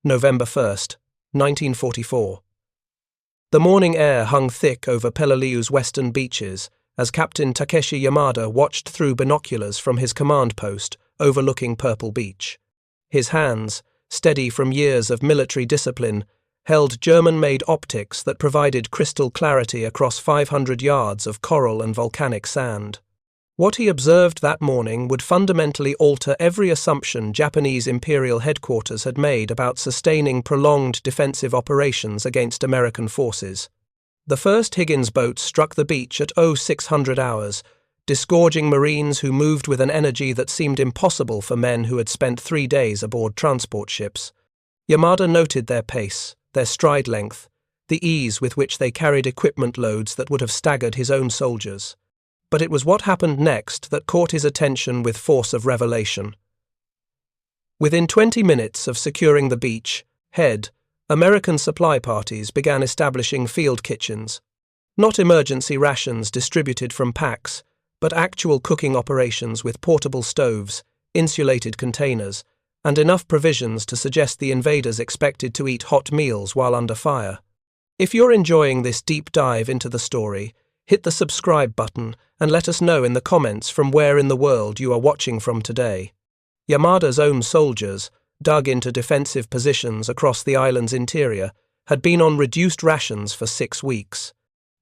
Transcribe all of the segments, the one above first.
November 1st, 1944. The morning air hung thick over Peleliu's western beaches as Captain Takeshi Yamada watched through binoculars from his command post overlooking Purple Beach. His hands, steady from years of military discipline, held German-made optics that provided crystal clarity across 500 yards of coral and volcanic sand. What he observed that morning would fundamentally alter every assumption Japanese Imperial Headquarters had made about sustaining prolonged defensive operations against American forces. The first Higgins boat struck the beach at 0600 hours, disgorging Marines who moved with an energy that seemed impossible for men who had spent 3 days aboard transport ships. Yamada noted their pace, their stride length, the ease with which they carried equipment loads that would have staggered his own soldiers. But it was what happened next that caught his attention with force of revelation. Within 20 minutes of securing the beach head, American supply parties began establishing field kitchens. Not emergency rations distributed from packs, but actual cooking operations with portable stoves, insulated containers, and enough provisions to suggest the invaders expected to eat hot meals while under fire. If you're enjoying this deep dive into the story, hit the subscribe button and let us know in the comments from where in the world you are watching from today. Yamada's own soldiers, dug into defensive positions across the island's interior, had been on reduced rations for 6 weeks.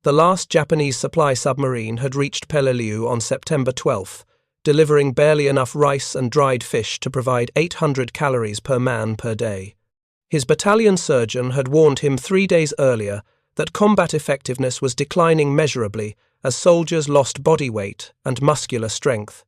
The last Japanese supply submarine had reached Peleliu on September 12th, delivering barely enough rice and dried fish to provide 800 calories per man per day. His battalion surgeon had warned him 3 days earlier that combat effectiveness was declining measurably as soldiers lost body weight and muscular strength.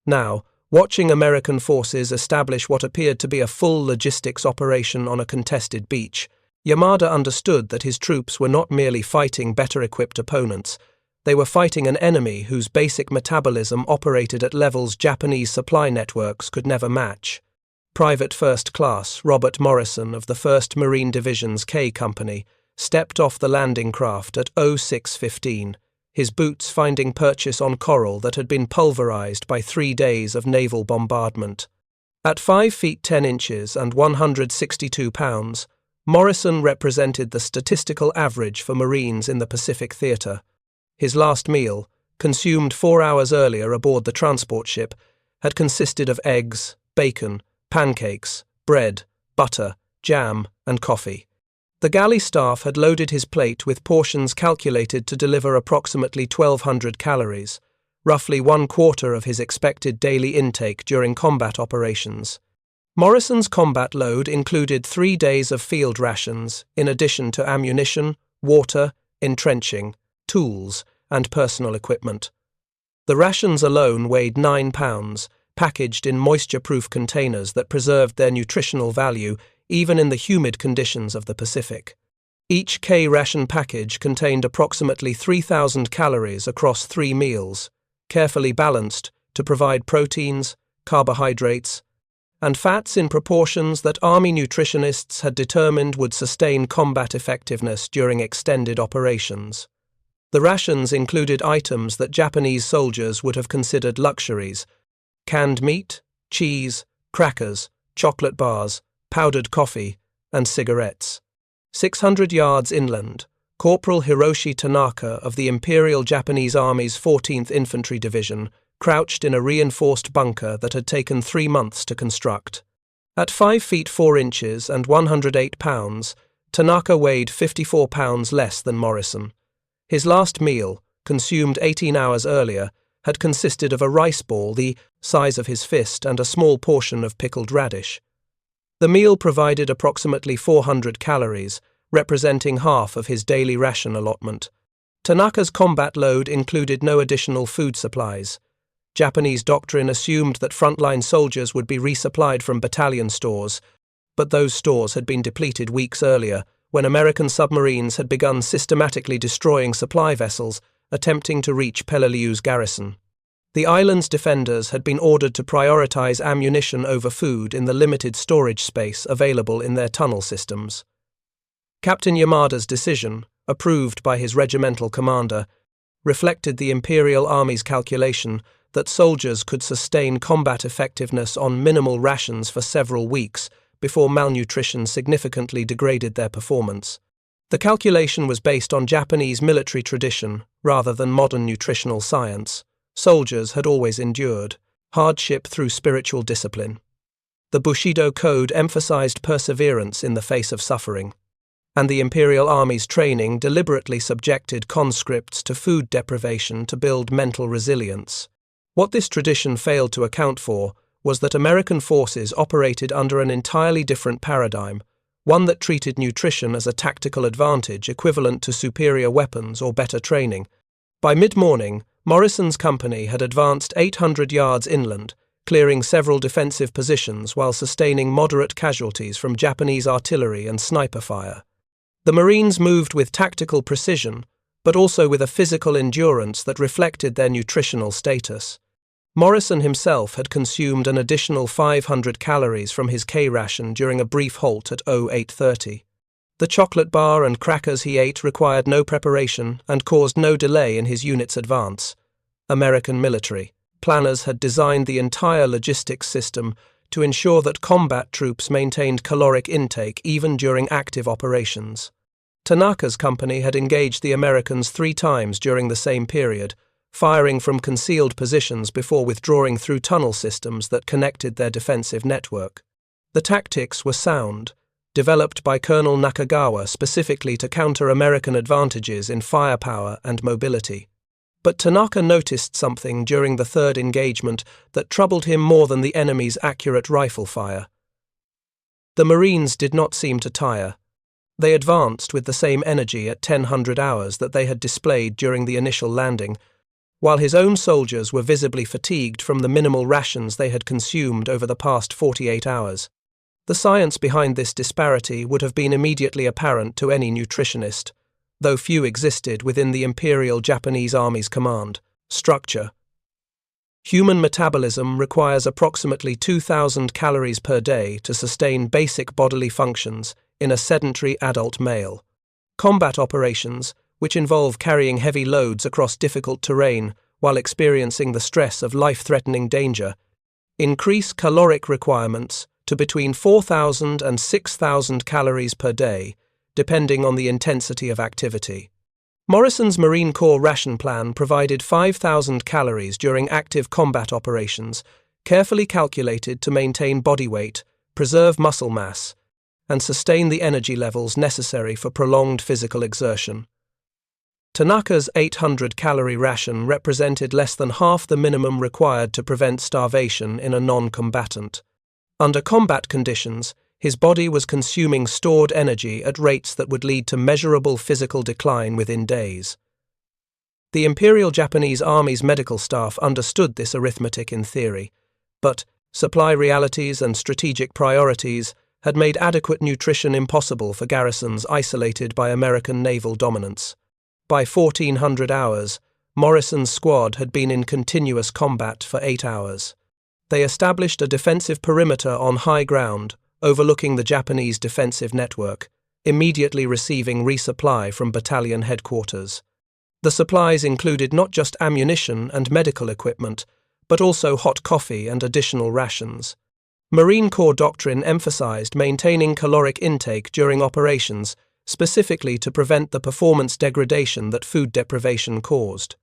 Now, watching American forces establish what appeared to be a full logistics operation on a contested beach, Yamada understood that his troops were not merely fighting better-equipped opponents, they were fighting an enemy whose basic metabolism operated at levels Japanese supply networks could never match. Private First Class Robert Morrison of the 1st Marine Division's K Company stepped off the landing craft at 06:15, his boots finding purchase on coral that had been pulverized by 3 days of naval bombardment. At 5 feet 10 inches and 162 pounds, Morrison represented the statistical average for Marines in the Pacific Theater. His last meal, consumed 4 hours earlier aboard the transport ship, had consisted of eggs, bacon, pancakes, bread, butter, jam, and coffee. The galley staff had loaded his plate with portions calculated to deliver approximately 1,200 calories, roughly 1/4 of his expected daily intake during combat operations. Morrison's combat load included 3 days of field rations, in addition to ammunition, water, entrenching, tools, and personal equipment. The rations alone weighed 9 pounds, packaged in moisture-proof containers that preserved their nutritional value even in the humid conditions of the Pacific. Each K ration package contained approximately 3,000 calories across 3 meals, carefully balanced to provide proteins, carbohydrates, and fats in proportions that Army nutritionists had determined would sustain combat effectiveness during extended operations. The rations included items that Japanese soldiers would have considered luxuries: canned meat, cheese, crackers, chocolate bars, powdered coffee, and cigarettes. 600 yards inland, Corporal Hiroshi Tanaka of the Imperial Japanese Army's 14th Infantry Division crouched in a reinforced bunker that had taken 3 months to construct. At 5 feet 4 inches and 108 pounds, Tanaka weighed 54 pounds less than Morrison. His last meal, consumed 18 hours earlier, had consisted of a rice ball the size of his fist and a small portion of pickled radish. The meal provided approximately 400 calories, representing half of his daily ration allotment. Tanaka's combat load included no additional food supplies. Japanese doctrine assumed that frontline soldiers would be resupplied from battalion stores, but those stores had been depleted weeks earlier when American submarines had begun systematically destroying supply vessels attempting to reach Peleliu's garrison. The island's defenders had been ordered to prioritize ammunition over food in the limited storage space available in their tunnel systems. Captain Yamada's decision, approved by his regimental commander, reflected the Imperial Army's calculation that soldiers could sustain combat effectiveness on minimal rations for several weeks before malnutrition significantly degraded their performance. The calculation was based on Japanese military tradition rather than modern nutritional science. Soldiers had always endured hardship through spiritual discipline. The Bushido Code emphasized perseverance in the face of suffering, and the Imperial Army's training deliberately subjected conscripts to food deprivation to build mental resilience. What this tradition failed to account for was that American forces operated under an entirely different paradigm, one that treated nutrition as a tactical advantage equivalent to superior weapons or better training. By mid-morning, Morrison's company had advanced 800 yards inland, clearing several defensive positions while sustaining moderate casualties from Japanese artillery and sniper fire. The Marines moved with tactical precision, but also with a physical endurance that reflected their nutritional status. Morrison himself had consumed an additional 500 calories from his K-ration during a brief halt at 08:30. The chocolate bar and crackers he ate required no preparation and caused no delay in his unit's advance. American military planners had designed the entire logistics system to ensure that combat troops maintained caloric intake even during active operations. Tanaka's company had engaged the Americans 3 times during the same period, firing from concealed positions before withdrawing through tunnel systems that connected their defensive network. The tactics were sound, developed by Colonel Nakagawa specifically to counter American advantages in firepower and mobility. But Tanaka noticed something during the third engagement that troubled him more than the enemy's accurate rifle fire. The Marines did not seem to tire. They advanced with the same energy at 1000 hours that they had displayed during the initial landing, while his own soldiers were visibly fatigued from the minimal rations they had consumed over the past 48 hours. The science behind this disparity would have been immediately apparent to any nutritionist, though few existed within the Imperial Japanese Army's command structure. Human metabolism requires approximately 2,000 calories per day to sustain basic bodily functions in a sedentary adult male. Combat operations, which involve carrying heavy loads across difficult terrain while experiencing the stress of life-threatening danger, increase caloric requirements to between 4,000 and 6,000 calories per day, depending on the intensity of activity. Morrison's Marine Corps ration plan provided 5,000 calories during active combat operations, carefully calculated to maintain body weight, preserve muscle mass, and sustain the energy levels necessary for prolonged physical exertion. Tanaka's 800-calorie ration represented less than half the minimum required to prevent starvation in a non-combatant. Under combat conditions, his body was consuming stored energy at rates that would lead to measurable physical decline within days. The Imperial Japanese Army's medical staff understood this arithmetic in theory, but supply realities and strategic priorities had made adequate nutrition impossible for garrisons isolated by American naval dominance. By 1400 hours, Morrison's squad had been in continuous combat for 8 hours. They established a defensive perimeter on high ground, overlooking the Japanese defensive network, immediately receiving resupply from battalion headquarters. The supplies included not just ammunition and medical equipment, but also hot coffee and additional rations. Marine Corps doctrine emphasized maintaining caloric intake during operations, specifically to prevent the performance degradation that food deprivation caused.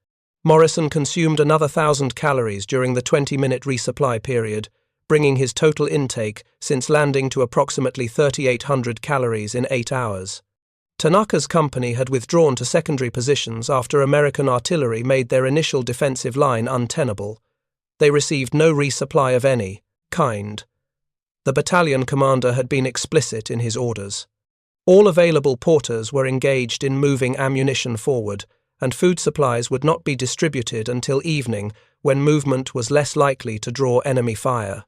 Morrison consumed another 1,000 calories during the 20-minute resupply period, bringing his total intake since landing to approximately 3,800 calories in 8 hours. Tanaka's company had withdrawn to secondary positions after American artillery made their initial defensive line untenable. They received no resupply of any kind. The battalion commander had been explicit in his orders. All available porters were engaged in moving ammunition forward, and food supplies would not be distributed until evening, when movement was less likely to draw enemy fire.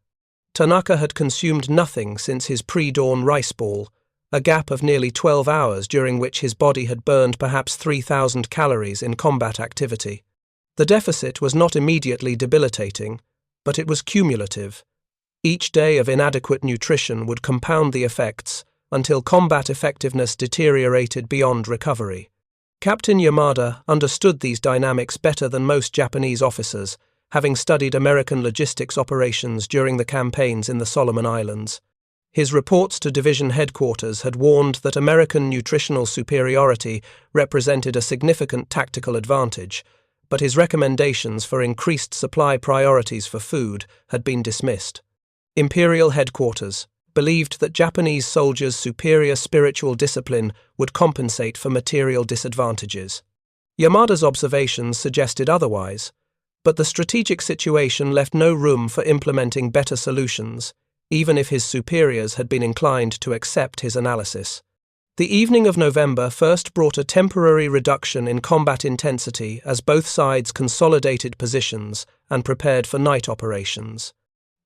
Tanaka had consumed nothing since his pre-dawn rice ball, a gap of nearly 12 hours during which his body had burned perhaps 3,000 calories in combat activity. The deficit was not immediately debilitating, but it was cumulative. Each day of inadequate nutrition would compound the effects until combat effectiveness deteriorated beyond recovery. Captain Yamada understood these dynamics better than most Japanese officers, having studied American logistics operations during the campaigns in the Solomon Islands. His reports to division headquarters had warned that American nutritional superiority represented a significant tactical advantage, but his recommendations for increased supply priorities for food had been dismissed. Imperial headquarters believed that Japanese soldiers' superior spiritual discipline would compensate for material disadvantages. Yamada's observations suggested otherwise, but the strategic situation left no room for implementing better solutions, even if his superiors had been inclined to accept his analysis. The evening of November 1st brought a temporary reduction in combat intensity as both sides consolidated positions and prepared for night operations.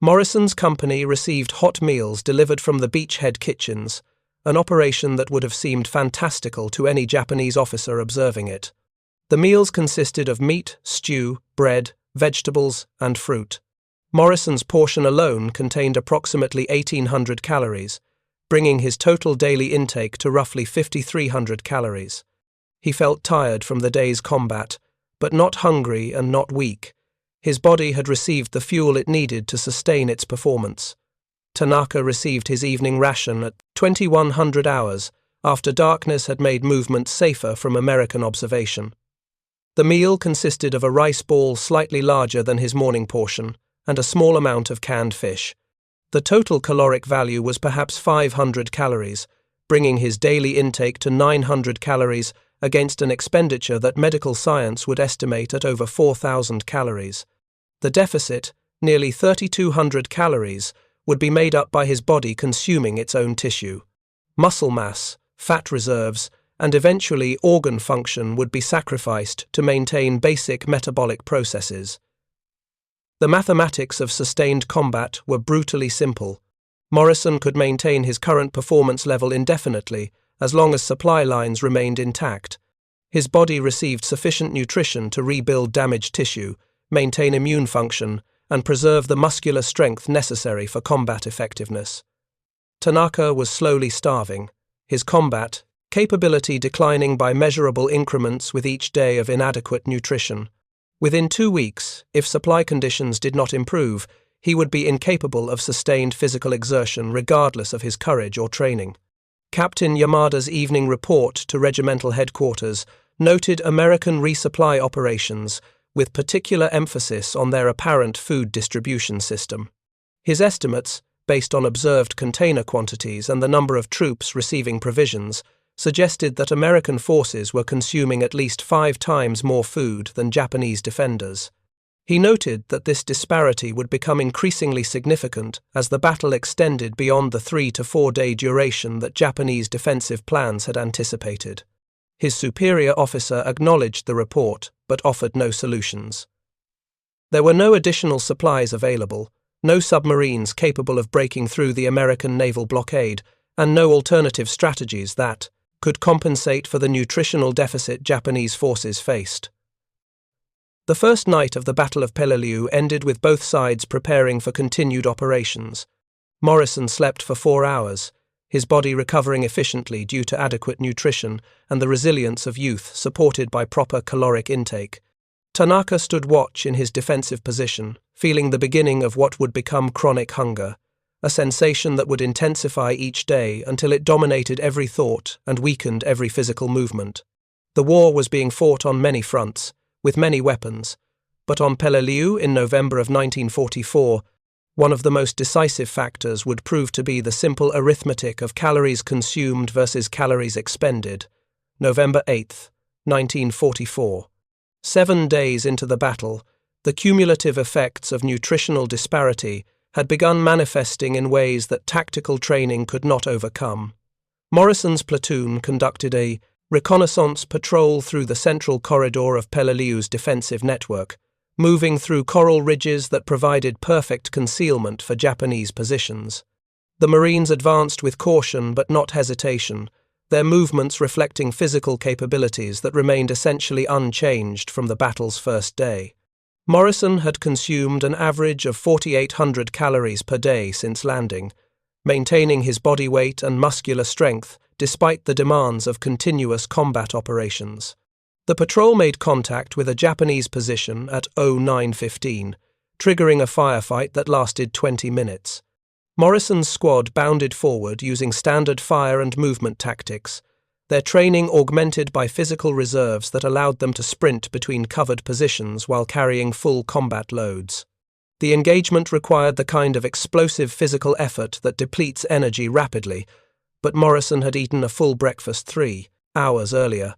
Morrison's company received hot meals delivered from the beachhead kitchens, an operation that would have seemed fantastical to any Japanese officer observing it. The meals consisted of meat, stew, bread, vegetables, and fruit. Morrison's portion alone contained approximately 1,800 calories, bringing his total daily intake to roughly 5,300 calories. He felt tired from the day's combat, but not hungry and not weak. His body had received the fuel it needed to sustain its performance. Tanaka received his evening ration at 2100 hours after darkness had made movement safer from American observation. The meal consisted of a rice ball slightly larger than his morning portion and a small amount of canned fish. The total caloric value was perhaps 500 calories, bringing his daily intake to 900 calories against an expenditure that medical science would estimate at over 4,000 calories. The deficit, nearly 3,200 calories, would be made up by his body consuming its own tissue. Muscle mass, fat reserves, and eventually organ function would be sacrificed to maintain basic metabolic processes. The mathematics of sustained combat were brutally simple. Morrison could maintain his current performance level indefinitely as long as supply lines remained intact. His body received sufficient nutrition to rebuild damaged tissue, maintain immune function, and preserve the muscular strength necessary for combat effectiveness. Tanaka was slowly starving, his combat capability declining by measurable increments with each day of inadequate nutrition. Within 2 weeks, if supply conditions did not improve, he would be incapable of sustained physical exertion regardless of his courage or training. Captain Yamada's evening report to regimental headquarters noted American resupply operations with particular emphasis on their apparent food distribution system. His estimates, based on observed container quantities and the number of troops receiving provisions, suggested that American forces were consuming at least 5 times more food than Japanese defenders. He noted that this disparity would become increasingly significant as the battle extended beyond the 3 to 4 day duration that Japanese defensive plans had anticipated. His superior officer acknowledged the report, but offered no solutions. There were no additional supplies available, no submarines capable of breaking through the American naval blockade, and no alternative strategies that could compensate for the nutritional deficit Japanese forces faced. The first night of the Battle of Peleliu ended with both sides preparing for continued operations. Morrison slept for 4 hours, his body recovering efficiently due to adequate nutrition and the resilience of youth supported by proper caloric intake. Tanaka stood watch in his defensive position, feeling the beginning of what would become chronic hunger, a sensation that would intensify each day until it dominated every thought and weakened every physical movement. The war was being fought on many fronts, with many weapons, but on Peleliu in November of 1944, one of the most decisive factors would prove to be the simple arithmetic of calories consumed versus calories expended. November 8, 1944. 7 days into the battle, the cumulative effects of nutritional disparity had begun manifesting in ways that tactical training could not overcome. Morrison's platoon conducted a reconnaissance patrol through the central corridor of Peleliu's defensive network, moving through coral ridges that provided perfect concealment for Japanese positions. The Marines advanced with caution but not hesitation, their movements reflecting physical capabilities that remained essentially unchanged from the battle's first day. Morrison had consumed an average of 4,800 calories per day since landing, maintaining his body weight and muscular strength despite the demands of continuous combat operations. The patrol made contact with a Japanese position at 09:15, triggering a firefight that lasted 20 minutes. Morrison's squad bounded forward using standard fire and movement tactics, their training augmented by physical reserves that allowed them to sprint between covered positions while carrying full combat loads. The engagement required the kind of explosive physical effort that depletes energy rapidly, but Morrison had eaten a full breakfast 3 hours earlier.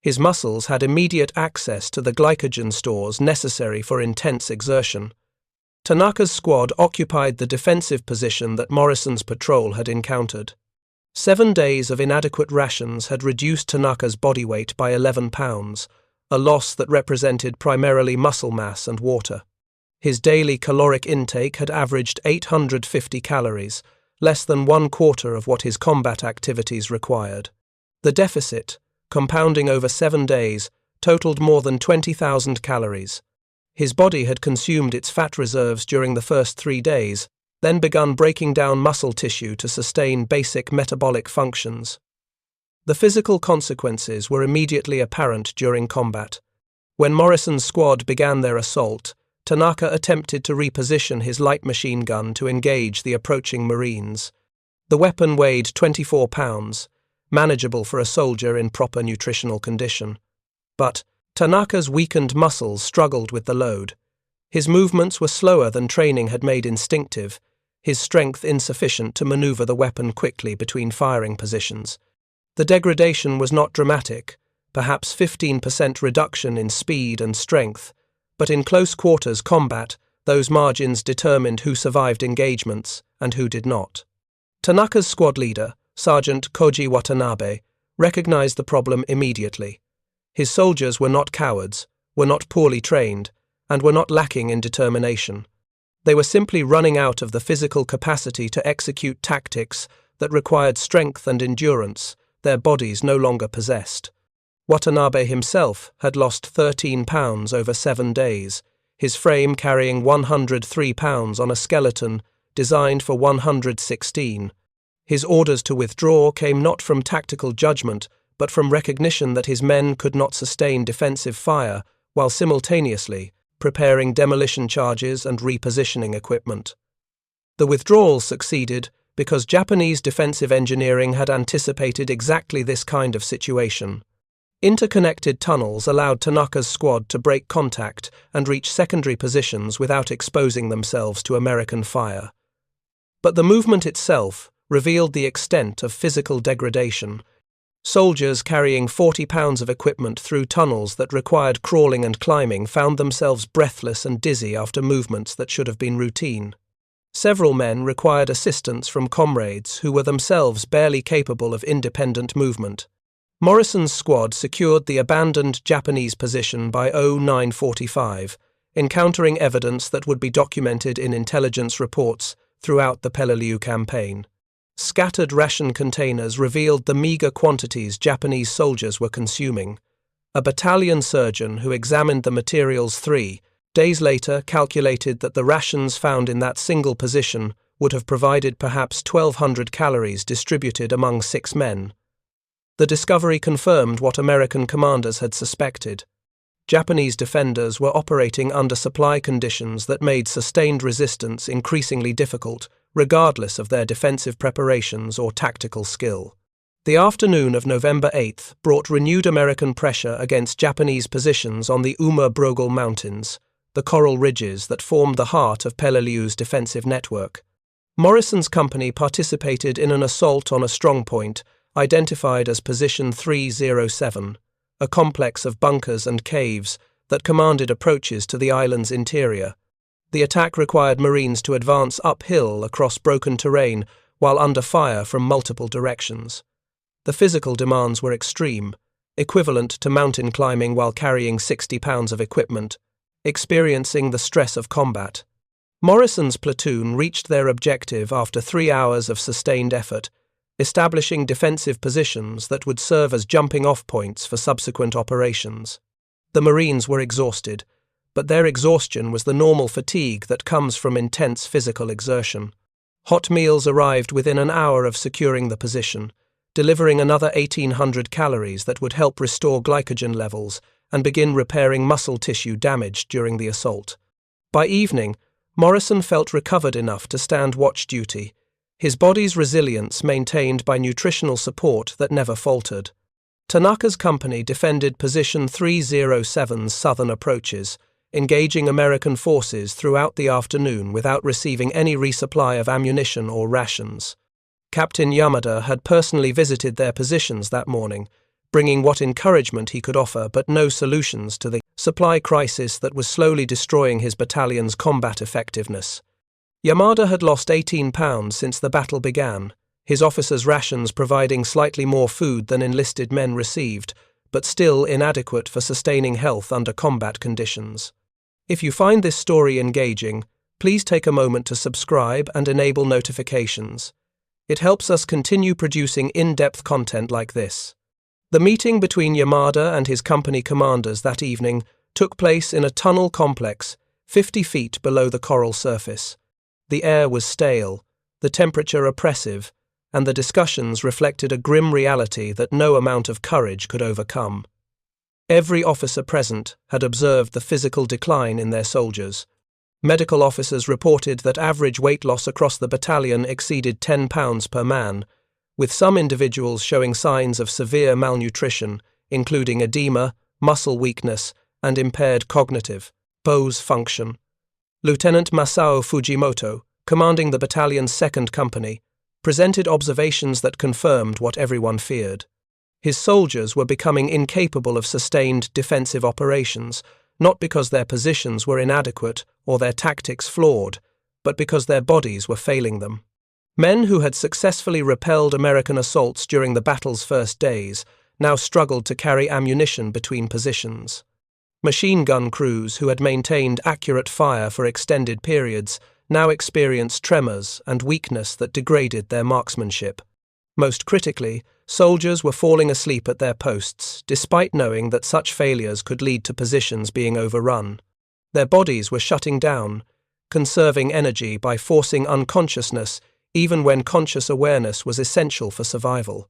His muscles had immediate access to the glycogen stores necessary for intense exertion. Tanaka's squad occupied the defensive position that Morrison's patrol had encountered. 7 days of inadequate rations had reduced Tanaka's body weight by 11 pounds, a loss that represented primarily muscle mass and water. His daily caloric intake had averaged 850 calories, less than 1/4 of what his combat activities required. The deficit, compounding over 7 days, totaled more than 20,000 calories. His body had consumed its fat reserves during the first 3 days, then begun breaking down muscle tissue to sustain basic metabolic functions. The physical consequences were immediately apparent during combat. When Morrison's squad began their assault, Tanaka attempted to reposition his light machine gun to engage the approaching Marines. The weapon weighed 24 pounds, manageable for a soldier in proper nutritional condition. But Tanaka's weakened muscles struggled with the load. His movements were slower than training had made instinctive, his strength insufficient to maneuver the weapon quickly between firing positions. The degradation was not dramatic, perhaps 15% reduction in speed and strength, but in close quarters combat, those margins determined who survived engagements and who did not. Tanaka's squad leader, Sergeant Koji Watanabe, recognized the problem immediately. His soldiers were not cowards, were not poorly trained, and were not lacking in determination. They were simply running out of the physical capacity to execute tactics that required strength and endurance their bodies no longer possessed. Watanabe himself had lost 13 pounds over 7 days, his frame carrying 103 pounds on a skeleton designed for 116. His orders to withdraw came not from tactical judgment, but from recognition that his men could not sustain defensive fire while simultaneously preparing demolition charges and repositioning equipment. The withdrawal succeeded because Japanese defensive engineering had anticipated exactly this kind of situation. Interconnected tunnels allowed Tanaka's squad to break contact and reach secondary positions without exposing themselves to American fire. But the movement itself revealed the extent of physical degradation. Soldiers carrying 40 pounds of equipment through tunnels that required crawling and climbing found themselves breathless and dizzy after movements that should have been routine. Several men required assistance from comrades who were themselves barely capable of independent movement. Morrison's squad secured the abandoned Japanese position by 09:45, encountering evidence that would be documented in intelligence reports throughout the Peleliu campaign. Scattered ration containers revealed the meager quantities Japanese soldiers were consuming. A battalion surgeon who examined the materials 3 days later calculated that the rations found in that single position would have provided perhaps 1,200 calories distributed among 6 men. The discovery confirmed what American commanders had suspected. Japanese defenders were operating under supply conditions that made sustained resistance increasingly difficult, regardless of their defensive preparations or tactical skill. The afternoon of November 8 brought renewed American pressure against Japanese positions on the Brogel Mountains, the coral ridges that formed the heart of Peleliu's defensive network. Morrison's company participated in an assault on a strongpoint identified as Position 307, a complex of bunkers and caves that commanded approaches to the island's interior. The attack required Marines to advance uphill across broken terrain while under fire from multiple directions. The physical demands were extreme, equivalent to mountain climbing while carrying 60 pounds of equipment, experiencing the stress of combat. Morrison's platoon reached their objective after 3 hours of sustained effort, establishing defensive positions that would serve as jumping-off points for subsequent operations. The Marines were exhausted, but their exhaustion was the normal fatigue that comes from intense physical exertion. Hot meals arrived within an hour of securing the position, delivering another 1,800 calories that would help restore glycogen levels and begin repairing muscle tissue damaged during the assault. By evening, Morrison felt recovered enough to stand watch duty, his body's resilience maintained by nutritional support that never faltered. Tanaka's company defended Position 307's southern approaches, engaging American forces throughout the afternoon without receiving any resupply of ammunition or rations. Captain Yamada had personally visited their positions that morning, bringing what encouragement he could offer but no solutions to the supply crisis that was slowly destroying his battalion's combat effectiveness. Yamada had lost 18 pounds since the battle began, his officers' rations providing slightly more food than enlisted men received, but still inadequate for sustaining health under combat conditions. If you find this story engaging, please take a moment to subscribe and enable notifications. It helps us continue producing in-depth content like this. The meeting between Yamada and his company commanders that evening took place in a tunnel complex 50 feet below the coral surface. The air was stale, the temperature oppressive, and the discussions reflected a grim reality that no amount of courage could overcome. Every officer present had observed the physical decline in their soldiers. Medical officers reported that average weight loss across the battalion exceeded 10 pounds per man, with some individuals showing signs of severe malnutrition, including edema, muscle weakness, and impaired cognitive Bose function. Lieutenant Masao Fujimoto, commanding the battalion's 2nd Company, presented observations that confirmed what everyone feared. His soldiers were becoming incapable of sustained defensive operations, not because their positions were inadequate or their tactics flawed, but because their bodies were failing them. Men who had successfully repelled American assaults during the battle's first days now struggled to carry ammunition between positions. Machine gun crews who had maintained accurate fire for extended periods now experienced tremors and weakness that degraded their marksmanship. Most critically, soldiers were falling asleep at their posts, despite knowing that such failures could lead to positions being overrun. Their bodies were shutting down, conserving energy by forcing unconsciousness even when conscious awareness was essential for survival.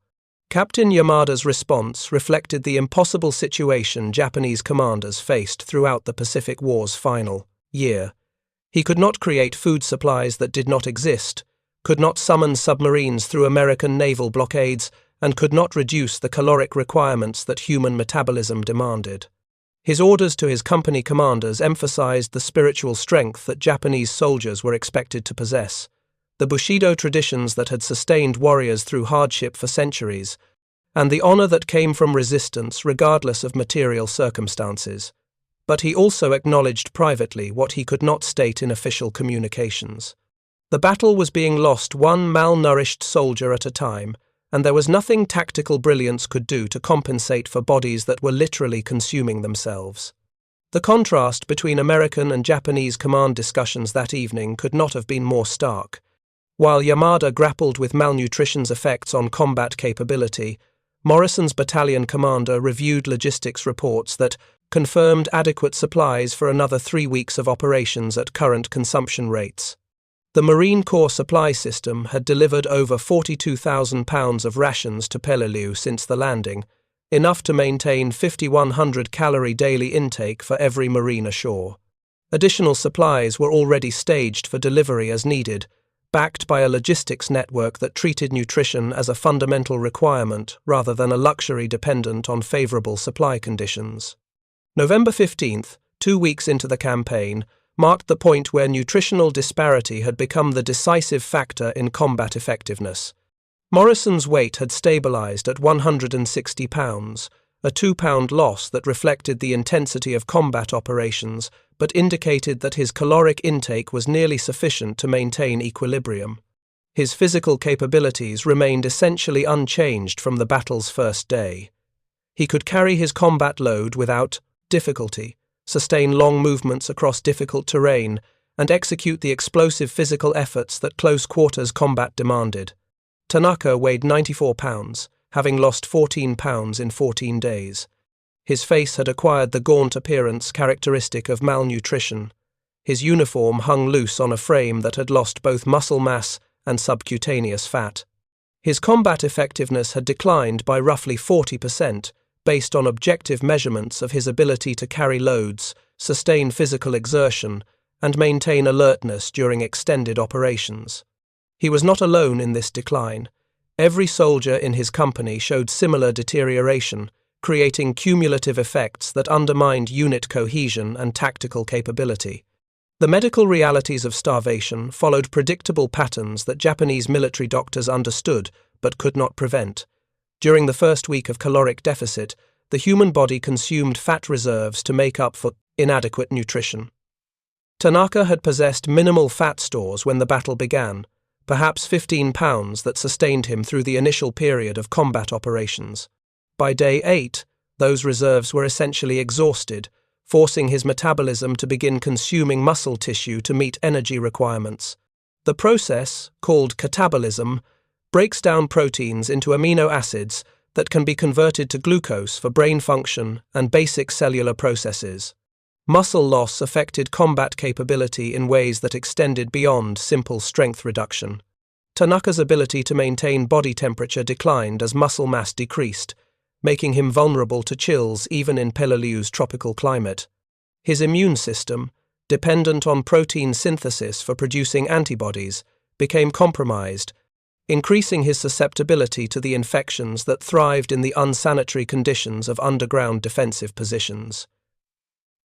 Captain Yamada's response reflected the impossible situation Japanese commanders faced throughout the Pacific War's final year. He could not create food supplies that did not exist, could not summon submarines through American naval blockades, and could not reduce the caloric requirements that human metabolism demanded. His orders to his company commanders emphasized the spiritual strength that Japanese soldiers were expected to possess, the Bushido traditions that had sustained warriors through hardship for centuries, and the honor that came from resistance regardless of material circumstances. But he also acknowledged privately what he could not state in official communications. The battle was being lost one malnourished soldier at a time, and there was nothing tactical brilliance could do to compensate for bodies that were literally consuming themselves. The contrast between American and Japanese command discussions that evening could not have been more stark. While Yamada grappled with malnutrition's effects on combat capability, Morrison's battalion commander reviewed logistics reports that confirmed adequate supplies for another 3 weeks of operations at current consumption rates. The Marine Corps supply system had delivered over 42,000 pounds of rations to Peleliu since the landing, enough to maintain 5,100 calorie daily intake for every Marine ashore. Additional supplies were already staged for delivery as needed, backed by a logistics network that treated nutrition as a fundamental requirement rather than a luxury dependent on favourable supply conditions. November 15th, 2 weeks into the campaign, marked the point where nutritional disparity had become the decisive factor in combat effectiveness. Morrison's weight had stabilised at 160 pounds, a 2-pound loss that reflected the intensity of combat operations but indicated that his caloric intake was nearly sufficient to maintain equilibrium. His physical capabilities remained essentially unchanged from the battle's first day. He could carry his combat load without difficulty, sustain long movements across difficult terrain, and execute the explosive physical efforts that close-quarters combat demanded. Tanaka weighed 94 pounds, having lost 14 pounds in 14 days. His face had acquired the gaunt appearance characteristic of malnutrition. His uniform hung loose on a frame that had lost both muscle mass and subcutaneous fat. His combat effectiveness had declined by roughly 40%, based on objective measurements of his ability to carry loads, sustain physical exertion, and maintain alertness during extended operations. He was not alone in this decline. Every soldier in his company showed similar deterioration, creating cumulative effects that undermined unit cohesion and tactical capability. The medical realities of starvation followed predictable patterns that Japanese military doctors understood but could not prevent. During the first week of caloric deficit, the human body consumed fat reserves to make up for inadequate nutrition. Tanaka had possessed minimal fat stores when the battle began, perhaps 15 pounds that sustained him through the initial period of combat operations. By day 8, those reserves were essentially exhausted, forcing his metabolism to begin consuming muscle tissue to meet energy requirements. The process, called catabolism, breaks down proteins into amino acids that can be converted to glucose for brain function and basic cellular processes. Muscle loss affected combat capability in ways that extended beyond simple strength reduction. Tanaka's ability to maintain body temperature declined as muscle mass decreased, making him vulnerable to chills even in Peleliu's tropical climate. His immune system, dependent on protein synthesis for producing antibodies, became compromised, increasing his susceptibility to the infections that thrived in the unsanitary conditions of underground defensive positions.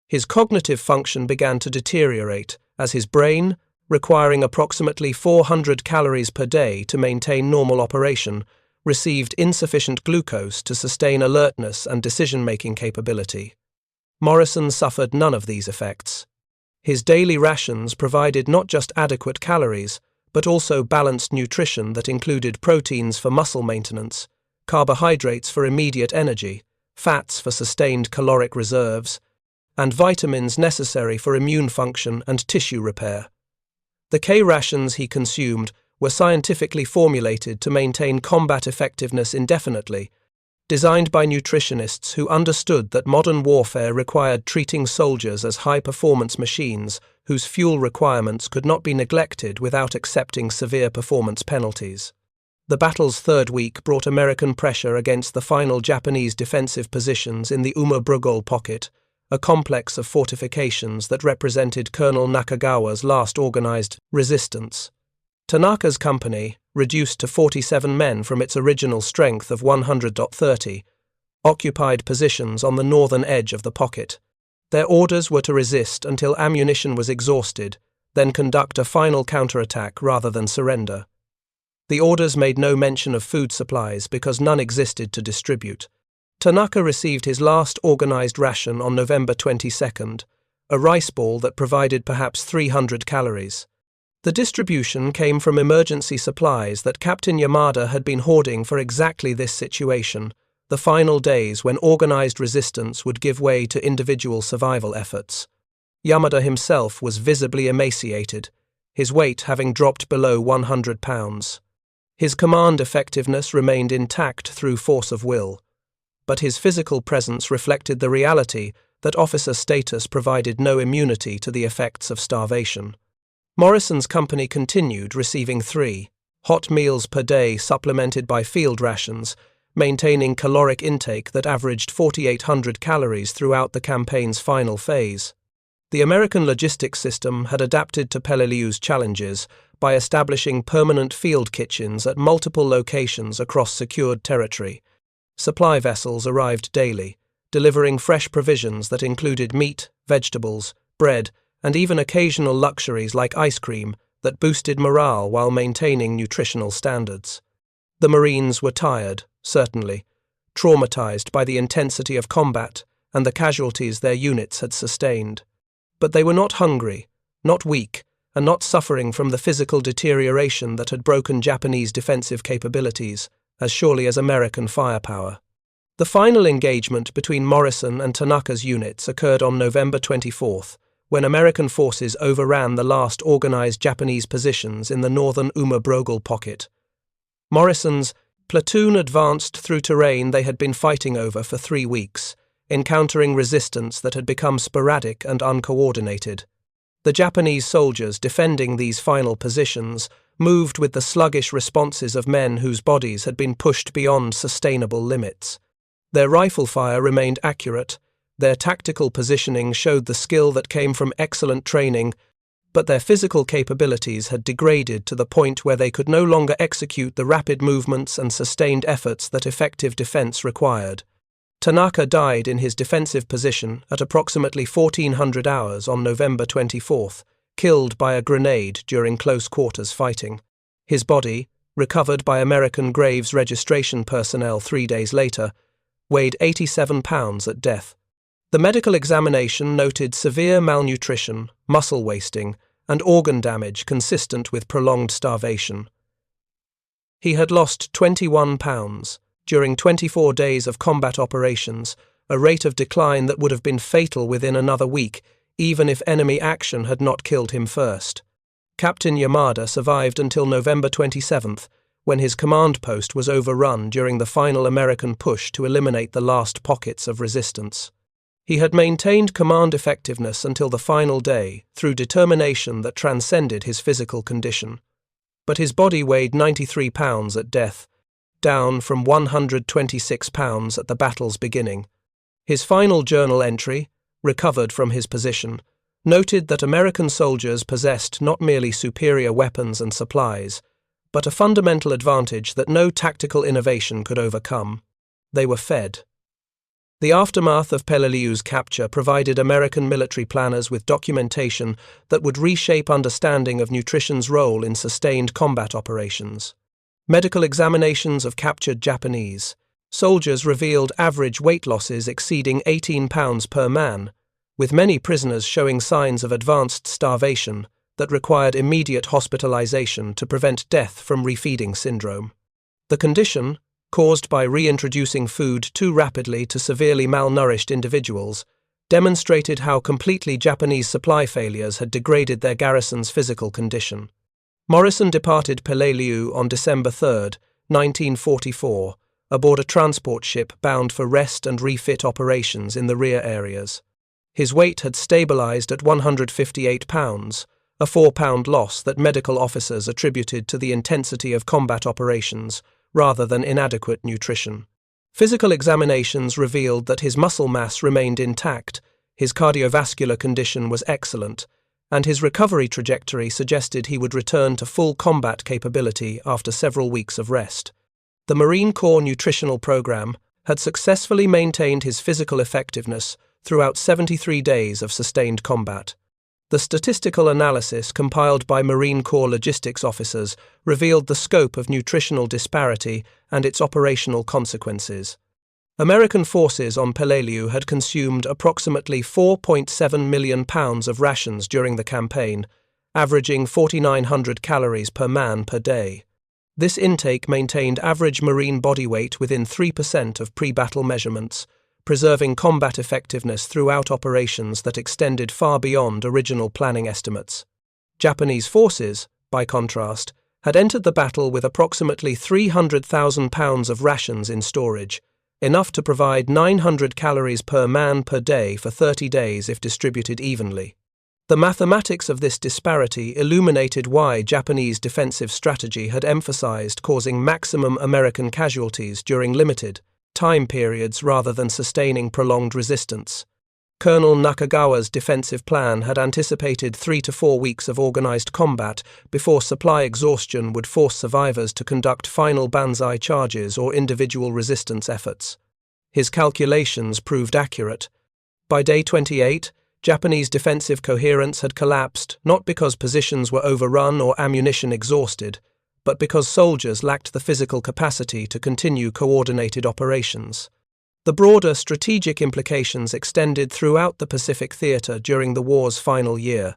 His cognitive function began to deteriorate as his brain, requiring approximately 400 calories per day to maintain normal operation, received insufficient glucose to sustain alertness and decision-making capability. Morrison suffered none of these effects. His daily rations provided not just adequate calories, but also balanced nutrition that included proteins for muscle maintenance, carbohydrates for immediate energy, fats for sustained caloric reserves, and vitamins necessary for immune function and tissue repair. The K rations he consumed were scientifically formulated to maintain combat effectiveness indefinitely, designed by nutritionists who understood that modern warfare required treating soldiers as high-performance machines whose fuel requirements could not be neglected without accepting severe performance penalties. The battle's third week brought American pressure against the final Japanese defensive positions in the Uma-Brugol pocket, a complex of fortifications that represented Colonel Nakagawa's last organized resistance. Tanaka's company, reduced to 47 men from its original strength of 130, occupied positions on the northern edge of the pocket. Their orders were to resist until ammunition was exhausted, then conduct a final counterattack rather than surrender. The orders made no mention of food supplies because none existed to distribute. Tanaka received his last organized ration on November 22nd, a rice ball that provided perhaps 300 calories. The distribution came from emergency supplies that Captain Yamada had been hoarding for exactly this situation, the final days when organized resistance would give way to individual survival efforts. Yamada himself was visibly emaciated, his weight having dropped below 100 pounds. His command effectiveness remained intact through force of will, but his physical presence reflected the reality that officer status provided no immunity to the effects of starvation. Morrison's company continued receiving 3 hot meals per day supplemented by field rations, maintaining caloric intake that averaged 4,800 calories throughout the campaign's final phase. The American logistics system had adapted to Peleliu's challenges by establishing permanent field kitchens at multiple locations across secured territory. Supply vessels arrived daily, delivering fresh provisions that included meat, vegetables, bread, and even occasional luxuries like ice cream that boosted morale while maintaining nutritional standards. The Marines were tired, certainly, traumatized by the intensity of combat and the casualties their units had sustained. But they were not hungry, not weak, and not suffering from the physical deterioration that had broken Japanese defensive capabilities as surely as American firepower. The final engagement between Morrison and Tanaka's units occurred on November 24th, when American forces overran the last organized Japanese positions in the northern Uma-Brogol pocket. Morrison's platoon advanced through terrain they had been fighting over for 3 weeks, encountering resistance that had become sporadic and uncoordinated. The Japanese soldiers defending these final positions moved with the sluggish responses of men whose bodies had been pushed beyond sustainable limits. Their rifle fire remained accurate, their tactical positioning showed the skill that came from excellent training, but their physical capabilities had degraded to the point where they could no longer execute the rapid movements and sustained efforts that effective defense required. Tanaka died in his defensive position at approximately 1400 hours on November 24th, killed by a grenade during close-quarters fighting. His body, recovered by American Graves registration personnel 3 days later, weighed 87 pounds at death. The medical examination noted severe malnutrition, muscle wasting, and organ damage consistent with prolonged starvation. He had lost 21 pounds during 24 days of combat operations, a rate of decline that would have been fatal within another week, even if enemy action had not killed him first. Captain Yamada survived until November 27th, when his command post was overrun during the final American push to eliminate the last pockets of resistance. He had maintained command effectiveness until the final day through determination that transcended his physical condition. But his body weighed 93 pounds at death, down from 126 pounds at the battle's beginning. His final journal entry, recovered from his position, noted that American soldiers possessed not merely superior weapons and supplies, but a fundamental advantage that no tactical innovation could overcome. They were fed. The aftermath of Peleliu's capture provided American military planners with documentation that would reshape understanding of nutrition's role in sustained combat operations. Medical examinations of captured Japanese soldiers revealed average weight losses exceeding 18 pounds per man, with many prisoners showing signs of advanced starvation that required immediate hospitalization to prevent death from refeeding syndrome. The condition, caused by reintroducing food too rapidly to severely malnourished individuals, demonstrated how completely Japanese supply failures had degraded their garrison's physical condition. Morrison departed Peleliu on December 3, 1944, aboard a transport ship bound for rest and refit operations in the rear areas. His weight had stabilized at 158 pounds, a 4-pound loss that medical officers attributed to the intensity of combat operations rather than inadequate nutrition. Physical examinations revealed that his muscle mass remained intact, his cardiovascular condition was excellent, and his recovery trajectory suggested he would return to full combat capability after several weeks of rest. The Marine Corps nutritional program had successfully maintained his physical effectiveness throughout 73 days of sustained combat. The statistical analysis compiled by Marine Corps logistics officers revealed the scope of nutritional disparity and its operational consequences. American forces on Peleliu had consumed approximately 4.7 million pounds of rations during the campaign, averaging 4,900 calories per man per day. This intake maintained average Marine body weight within 3% of pre-battle measurements, preserving combat effectiveness throughout operations that extended far beyond original planning estimates. Japanese forces, by contrast, had entered the battle with approximately 300,000 pounds of rations in storage, enough to provide 900 calories per man per day for 30 days if distributed evenly. The mathematics of this disparity illuminated why Japanese defensive strategy had emphasized causing maximum American casualties during limited time periods rather than sustaining prolonged resistance. Colonel Nakagawa's defensive plan had anticipated 3 to 4 weeks of organized combat before supply exhaustion would force survivors to conduct final banzai charges or individual resistance efforts. His calculations proved accurate. By day 28, Japanese defensive coherence had collapsed not because positions were overrun or ammunition exhausted, but because soldiers lacked the physical capacity to continue coordinated operations. The broader strategic implications extended throughout the Pacific Theater during the war's final year.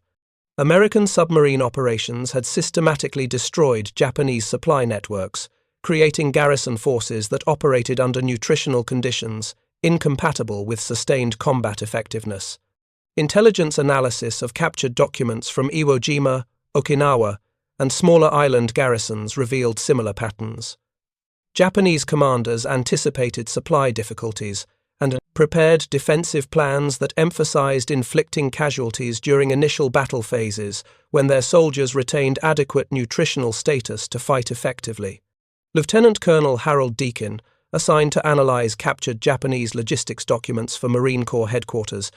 American submarine operations had systematically destroyed Japanese supply networks, creating garrison forces that operated under nutritional conditions incompatible with sustained combat effectiveness. Intelligence analysis of captured documents from Iwo Jima, Okinawa, and smaller island garrisons revealed similar patterns. Japanese commanders anticipated supply difficulties and prepared defensive plans that emphasized inflicting casualties during initial battle phases when their soldiers retained adequate nutritional status to fight effectively. Lieutenant Colonel Harold Deakin, assigned to analyze captured Japanese logistics documents for Marine Corps headquarters,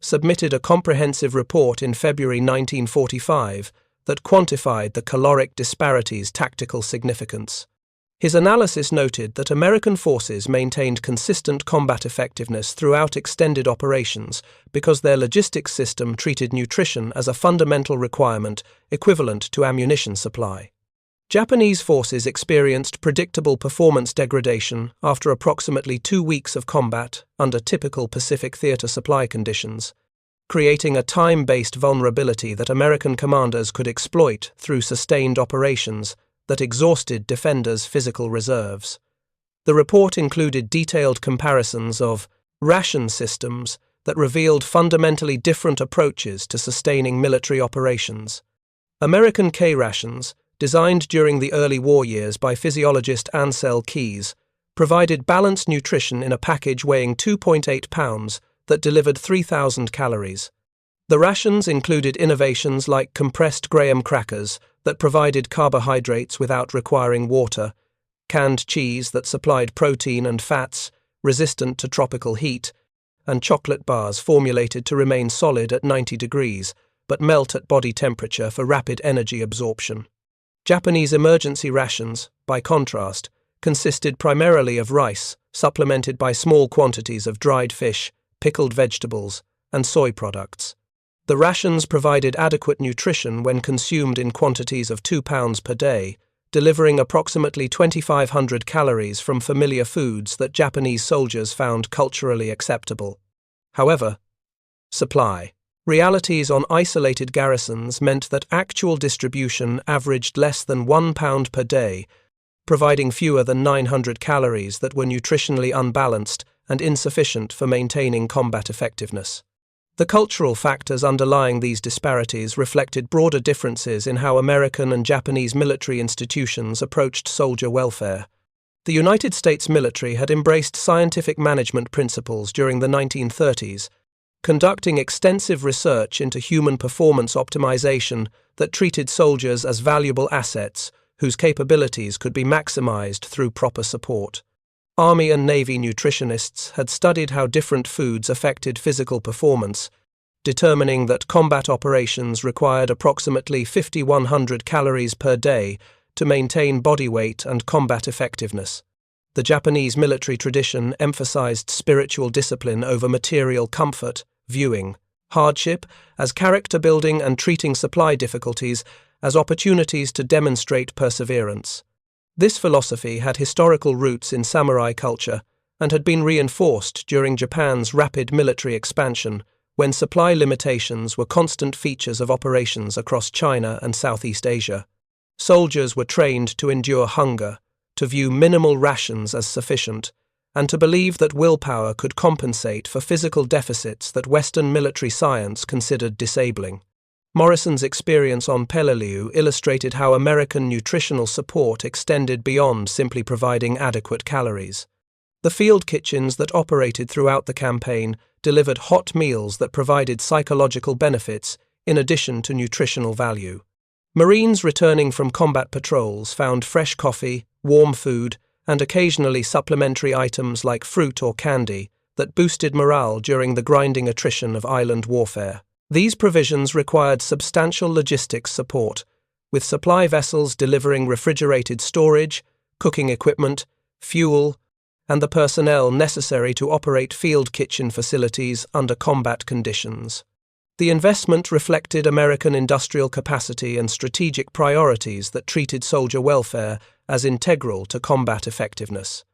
submitted a comprehensive report in February 1945 that quantified the caloric disparity's tactical significance. His analysis noted that American forces maintained consistent combat effectiveness throughout extended operations because their logistics system treated nutrition as a fundamental requirement equivalent to ammunition supply. Japanese forces experienced predictable performance degradation after approximately 2 weeks of combat under typical Pacific Theater supply conditions, creating a time-based vulnerability that American commanders could exploit through sustained operations that exhausted defenders' physical reserves. The report included detailed comparisons of ration systems that revealed fundamentally different approaches to sustaining military operations. American K-rations, designed during the early war years by physiologist Ansel Keys, provided balanced nutrition in a package weighing 2.8 pounds that delivered 3,000 calories. The rations included innovations like compressed graham crackers that provided carbohydrates without requiring water, canned cheese that supplied protein and fats resistant to tropical heat, and chocolate bars formulated to remain solid at 90 degrees but melt at body temperature for rapid energy absorption. Japanese emergency rations, by contrast, consisted primarily of rice, supplemented by small quantities of dried fish, pickled vegetables, and soy products. The rations provided adequate nutrition when consumed in quantities of 2 pounds per day, delivering approximately 2,500 calories from familiar foods that Japanese soldiers found culturally acceptable. However, supply. Realities on isolated garrisons meant that actual distribution averaged less than 1 pound per day, providing fewer than 900 calories that were nutritionally unbalanced and insufficient for maintaining combat effectiveness. The cultural factors underlying these disparities reflected broader differences in how American and Japanese military institutions approached soldier welfare. The United States military had embraced scientific management principles during the 1930s, conducting extensive research into human performance optimization that treated soldiers as valuable assets whose capabilities could be maximized through proper support. Army and Navy nutritionists had studied how different foods affected physical performance, determining that combat operations required approximately 5,100 calories per day to maintain body weight and combat effectiveness. The Japanese military tradition emphasized spiritual discipline over material comfort, viewing hardship as character building and treating supply difficulties as opportunities to demonstrate perseverance. This philosophy had historical roots in samurai culture and had been reinforced during Japan's rapid military expansion when supply limitations were constant features of operations across China and Southeast Asia. Soldiers were trained to endure hunger, to view minimal rations as sufficient, and to believe that willpower could compensate for physical deficits that Western military science considered disabling. Morrison's experience on Peleliu illustrated how American nutritional support extended beyond simply providing adequate calories. The field kitchens that operated throughout the campaign delivered hot meals that provided psychological benefits in addition to nutritional value. Marines returning from combat patrols found fresh coffee, warm food, and occasionally supplementary items like fruit or candy that boosted morale during the grinding attrition of island warfare. These provisions required substantial logistics support, with supply vessels delivering refrigerated storage, cooking equipment, fuel, and the personnel necessary to operate field kitchen facilities under combat conditions. The investment reflected American industrial capacity and strategic priorities that treated soldier welfare as integral to combat effectiveness.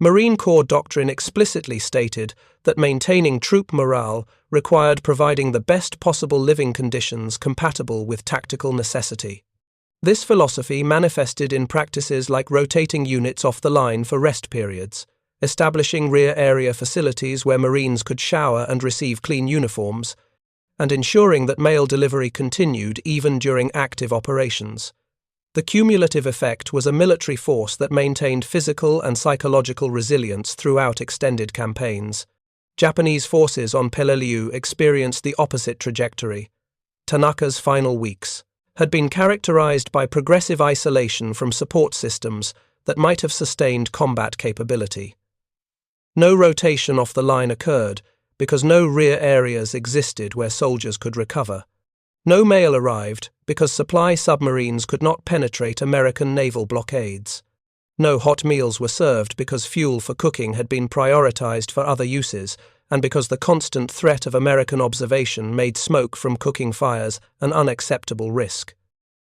Marine Corps doctrine explicitly stated that maintaining troop morale required providing the best possible living conditions compatible with tactical necessity. This philosophy manifested in practices like rotating units off the line for rest periods, establishing rear area facilities where Marines could shower and receive clean uniforms, and ensuring that mail delivery continued even during active operations. The cumulative effect was a military force that maintained physical and psychological resilience throughout extended campaigns. Japanese forces on Peleliu experienced the opposite trajectory. Tanaka's final weeks had been characterized by progressive isolation from support systems that might have sustained combat capability. No rotation off the line occurred, because no rear areas existed where soldiers could recover. No mail arrived because supply submarines could not penetrate American naval blockades. No hot meals were served because fuel for cooking had been prioritized for other uses, and because the constant threat of American observation made smoke from cooking fires an unacceptable risk.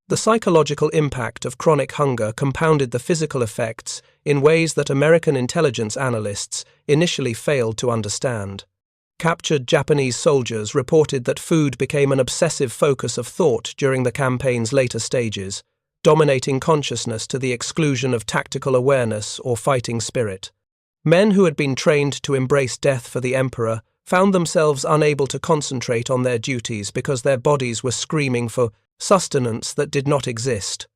The psychological impact of chronic hunger compounded the physical effects in ways that American intelligence analysts initially failed to understand. Captured Japanese soldiers reported that food became an obsessive focus of thought during the campaign's later stages, dominating consciousness to the exclusion of tactical awareness or fighting spirit. Men who had been trained to embrace death for the emperor found themselves unable to concentrate on their duties because their bodies were screaming for sustenance that did not exist.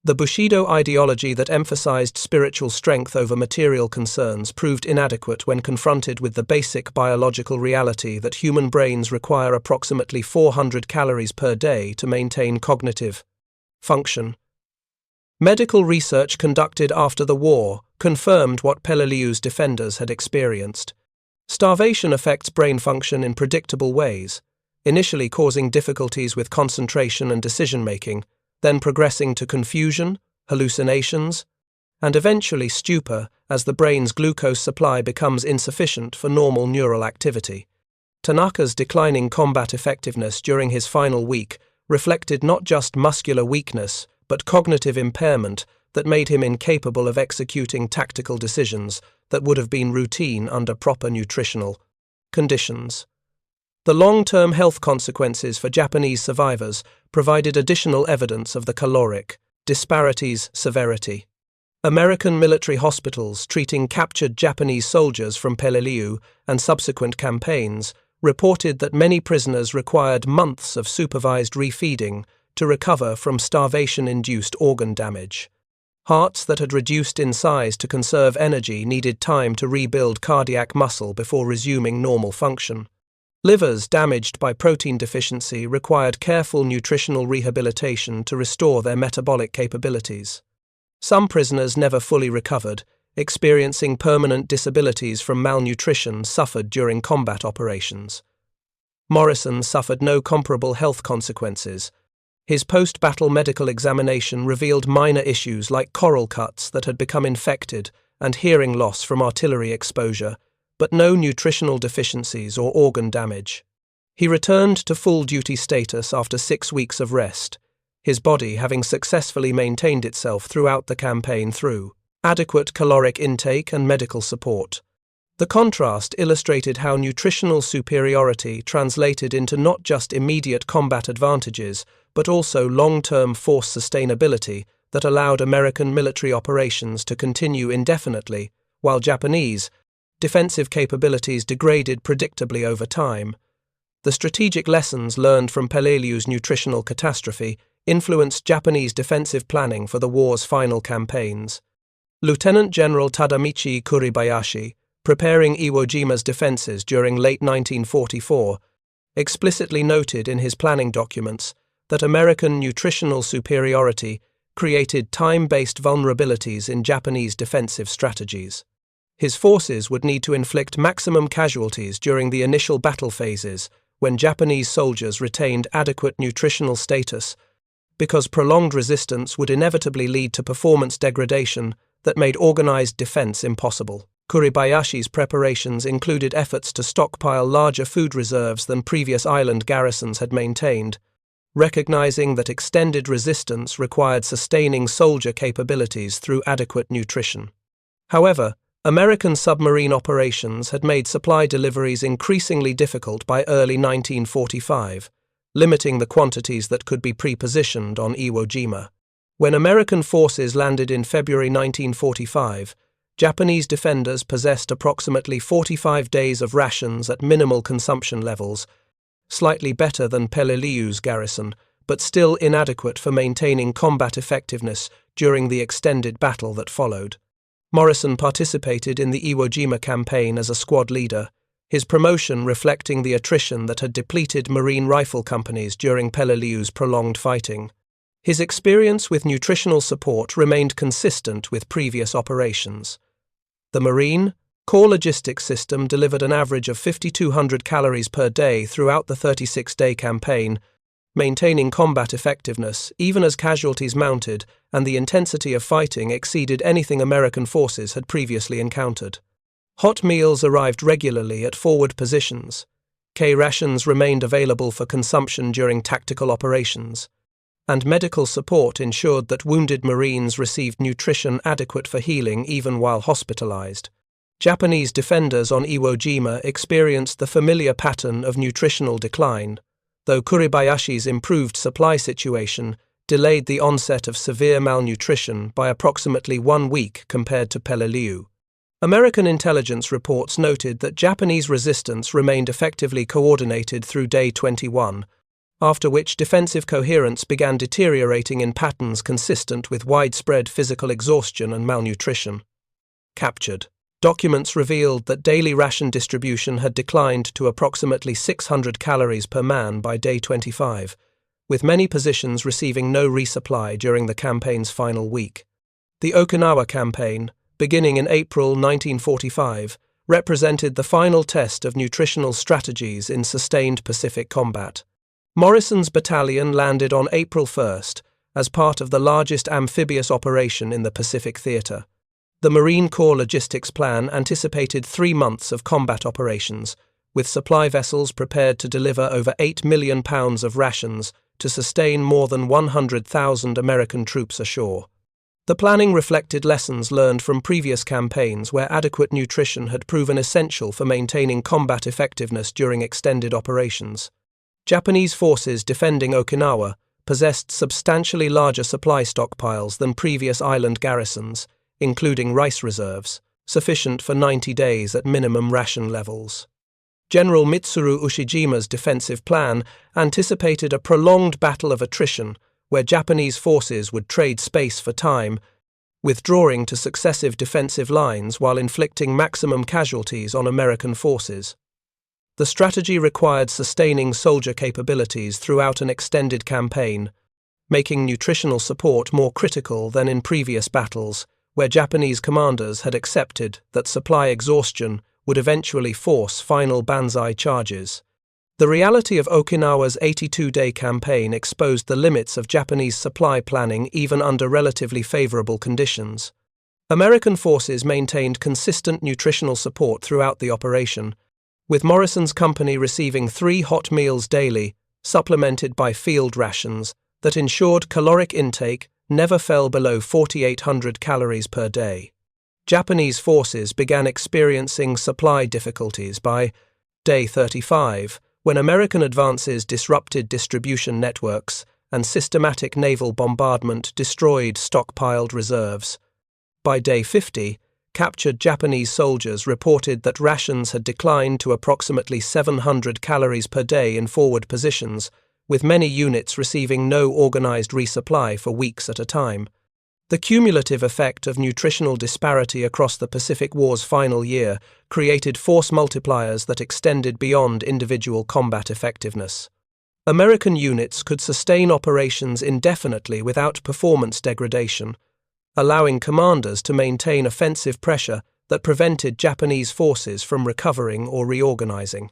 The Bushido ideology that emphasized spiritual strength over material concerns proved inadequate when confronted with the basic biological reality that human brains require approximately 400 calories per day to maintain cognitive function. Medical research conducted after the war confirmed what Peleliu's defenders had experienced. Starvation affects brain function in predictable ways, initially causing difficulties with concentration and decision-making, then progressing to confusion, hallucinations, and eventually stupor as the brain's glucose supply becomes insufficient for normal neural activity. Tanaka's declining combat effectiveness during his final week reflected not just muscular weakness, but cognitive impairment that made him incapable of executing tactical decisions that would have been routine under proper nutritional conditions. The long-term health consequences for Japanese survivors provided additional evidence of the caloric disparity's severity. American military hospitals treating captured Japanese soldiers from Peleliu and subsequent campaigns reported that many prisoners required months of supervised refeeding to recover from starvation-induced organ damage. Hearts that had reduced in size to conserve energy needed time to rebuild cardiac muscle before resuming normal function. Livers damaged by protein deficiency required careful nutritional rehabilitation to restore their metabolic capabilities. Some prisoners never fully recovered, experiencing permanent disabilities from malnutrition suffered during combat operations. Morrison suffered no comparable health consequences. His post-battle medical examination revealed minor issues like coral cuts that had become infected and hearing loss from artillery exposure, but no nutritional deficiencies or organ damage. He returned to full-duty status after 6 weeks of rest, his body having successfully maintained itself throughout the campaign through adequate caloric intake and medical support. The contrast illustrated how nutritional superiority translated into not just immediate combat advantages, but also long-term force sustainability that allowed American military operations to continue indefinitely, while Japanese defensive capabilities degraded predictably over time. The strategic lessons learned from Peleliu's nutritional catastrophe influenced Japanese defensive planning for the war's final campaigns. Lieutenant General Tadamichi Kuribayashi, preparing Iwo Jima's defenses during late 1944, explicitly noted in his planning documents that American nutritional superiority created time-based vulnerabilities in Japanese defensive strategies. His forces would need to inflict maximum casualties during the initial battle phases when Japanese soldiers retained adequate nutritional status, because prolonged resistance would inevitably lead to performance degradation that made organized defense impossible. Kuribayashi's preparations included efforts to stockpile larger food reserves than previous island garrisons had maintained, recognizing that extended resistance required sustaining soldier capabilities through adequate nutrition. However, American submarine operations had made supply deliveries increasingly difficult by early 1945, limiting the quantities that could be pre-positioned on Iwo Jima. When American forces landed in February 1945, Japanese defenders possessed approximately 45 days of rations at minimal consumption levels, slightly better than Peleliu's garrison, but still inadequate for maintaining combat effectiveness during the extended battle that followed. Morrison participated in the Iwo Jima campaign as a squad leader, his promotion reflecting the attrition that had depleted Marine rifle companies during Peleliu's prolonged fighting. His experience with nutritional support remained consistent with previous operations. The Marine core logistics system delivered an average of 5,200 calories per day throughout the 36-day campaign, maintaining combat effectiveness even as casualties mounted and the intensity of fighting exceeded anything American forces had previously encountered. Hot meals arrived regularly at forward positions. Rations remained available for consumption during tactical operations, and medical support ensured that wounded Marines received nutrition adequate for healing even while hospitalized. Japanese defenders on Iwo Jima experienced the familiar pattern of nutritional decline, though Kuribayashi's improved supply situation delayed the onset of severe malnutrition by approximately 1 week compared to Peleliu. American intelligence reports noted that Japanese resistance remained effectively coordinated through day 21, after which defensive coherence began deteriorating in patterns consistent with widespread physical exhaustion and malnutrition. Captured. Documents revealed that daily ration distribution had declined to approximately 600 calories per man by day 25, with many positions receiving no resupply during the campaign's final week. The Okinawa campaign, beginning in April 1945, represented the final test of nutritional strategies in sustained Pacific combat. Morrison's battalion landed on April 1st as part of the largest amphibious operation in the Pacific Theater. The Marine Corps logistics plan anticipated 3 months of combat operations, with supply vessels prepared to deliver over 8 million pounds of rations to sustain more than 100,000 American troops ashore. The planning reflected lessons learned from previous campaigns where adequate nutrition had proven essential for maintaining combat effectiveness during extended operations. Japanese forces defending Okinawa possessed substantially larger supply stockpiles than previous island garrisons, including rice reserves, sufficient for 90 days at minimum ration levels. General Mitsuru Ushijima's defensive plan anticipated a prolonged battle of attrition where Japanese forces would trade space for time, withdrawing to successive defensive lines while inflicting maximum casualties on American forces. The strategy required sustaining soldier capabilities throughout an extended campaign, making nutritional support more critical than in previous battles, where Japanese commanders had accepted that supply exhaustion would eventually force final banzai charges. The reality of Okinawa's 82-day campaign exposed the limits of Japanese supply planning even under relatively favorable conditions. American forces maintained consistent nutritional support throughout the operation, with Morrison's company receiving 3 hot meals daily, supplemented by field rations that ensured caloric intake never fell below 4,800 calories per day. Japanese forces began experiencing supply difficulties by day 35, when American advances disrupted distribution networks and systematic naval bombardment destroyed stockpiled reserves. By day 50, captured Japanese soldiers reported that rations had declined to approximately 700 calories per day in forward positions, with many units receiving no organized resupply for weeks at a time. The cumulative effect of nutritional disparity across the Pacific War's final year created force multipliers that extended beyond individual combat effectiveness. American units could sustain operations indefinitely without performance degradation, allowing commanders to maintain offensive pressure that prevented Japanese forces from recovering or reorganizing.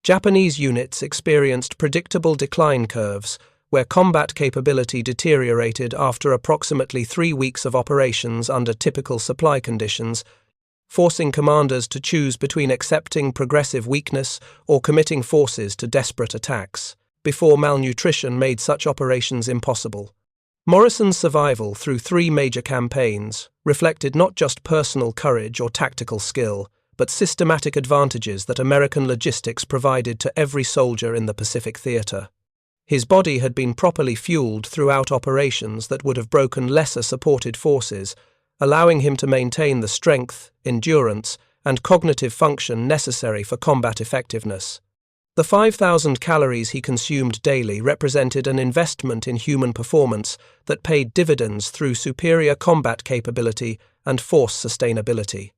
Japanese units experienced predictable decline curves, where combat capability deteriorated after approximately 3 weeks of operations under typical supply conditions, forcing commanders to choose between accepting progressive weakness or committing forces to desperate attacks, before malnutrition made such operations impossible. Morrison's survival through 3 major campaigns reflected not just personal courage or tactical skill, but systematic advantages that American logistics provided to every soldier in the Pacific Theater. His body had been properly fueled throughout operations that would have broken lesser supported forces, allowing him to maintain the strength, endurance, and cognitive function necessary for combat effectiveness. The 5,000 calories he consumed daily represented an investment in human performance that paid dividends through superior combat capability and force sustainability.